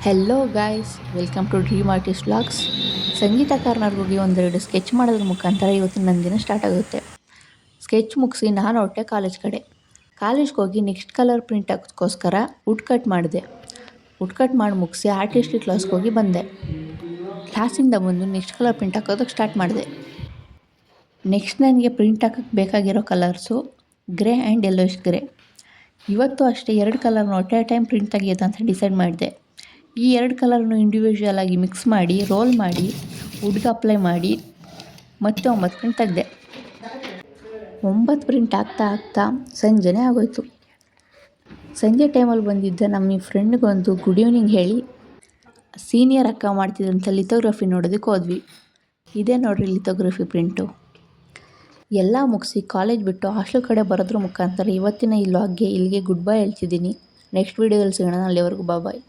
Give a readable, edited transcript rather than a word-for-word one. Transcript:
Hello guys, welcome to Dream Artist Vlogs. ಸಂಗೀತ ಕಾರ್ನರ್ಗೆ ಒಂದೆರಡು ಸ್ಕೆಚ್ ಮಾಡೋದ್ರ ಮುಖಾಂತರ ಇವತ್ತಿನ ನನ್ನ ದಿನ ಸ್ಟಾರ್ಟ್ ಆಗುತ್ತೆ. ಸ್ಕೆಚ್ ಮುಗಿಸಿ ನಾನು ಹೊರಟೆ ಕಾಲೇಜ್ ಕಡೆ. ಕಾಲೇಜ್ಗೆ ಹೋಗಿ ನೆಕ್ಸ್ಟ್ ಕಲರ್ ಪ್ರಿಂಟ್ ಹಾಕೋಕ್ಕೋಸ್ಕರ ವುಡ್ ಕಟ್ ಮಾಡಿದೆ. ವುಡ್ ಕಟ್ ಮಾಡಿ ಮುಗಿಸಿ ಆರ್ಟಿಸ್ಟಿಕ್ ಕ್ಲಾಸ್ಗೆ ಹೋಗಿ ಬಂದೆ. ಕ್ಲಾಸಿಂದ ಬಂದು ನೆಕ್ಸ್ಟ್ ಕಲರ್ ಪ್ರಿಂಟ್ ಹಾಕೋದಕ್ಕೆ ಸ್ಟಾರ್ಟ್ ಮಾಡಿದೆ. ನೆಕ್ಸ್ಟ್ ನನಗೆ ಪ್ರಿಂಟ್ ಹಾಕೋಕ್ಕೆ ಬೇಕಾಗಿರೋ colours grey and yellowish grey. ಇವತ್ತು ಅಷ್ಟೇ 2 ಕಲರ್ನ ಒಟ್ಟೆ ಟೈಮ್ ಪ್ರಿಂಟ್ ತೆಗಿಯೋದಂತ ಡಿಸೈಡ್ ಮಾಡಿದೆ. ಈ 2 ಕಲರ್ನು ಇಂಡಿವಿಜುವಲ್ ಆಗಿ ಮಿಕ್ಸ್ ಮಾಡಿ ರೋಲ್ ಮಾಡಿ ವುಡ್ಗೆ ಅಪ್ಲೈ ಮಾಡಿ ಮತ್ತೆ 9 ಪ್ರಿಂಟ್ ತೆಗೆದೆ. 9 ಪ್ರಿಂಟ್ ಆಗ್ತಾ ಸಂಜೆನೇ ಆಗೋಯ್ತು. ಸಂಜೆ ಟೈಮಲ್ಲಿ ಬಂದಿದ್ದ ನಮ್ಮ ಈ ಫ್ರೆಂಡ್ಗೊಂದು ಗುಡ್ ಈವ್ನಿಂಗ್ ಹೇಳಿ ಸೀನಿಯರ್ ಅಕ್ಕ ಮಾಡ್ತಿದ್ದಂಥ ಲಿಥೋಗ್ರಫಿ ನೋಡೋದಕ್ಕೆ ಹೋದ್ವಿ. ಇದೇ ನೋಡ್ರಿ ಲಿಥೋಗ್ರಫಿ ಪ್ರಿಂಟು. ಎಲ್ಲ ಮುಗಿಸಿ ಕಾಲೇಜ್ ಬಿಟ್ಟು ಹಾಸ್ಟೆಲ್ ಕಡೆ ಬರೋದ್ರ ಮುಖಾಂತರ ಇವತ್ತಿನ ಈ ವ್ಲಾಗ್ಗೆ ಇಲ್ಲಿಗೆ ಗುಡ್ ಬೈ ಹೇಳ್ತಿದ್ದೀನಿ. ನೆಕ್ಸ್ಟ್ ವೀಡಿಯೋದಲ್ಲಿ ಸಿಗೋಣ. ಅಲ್ಲಿವರೆಗೂ ಬಾಯ್.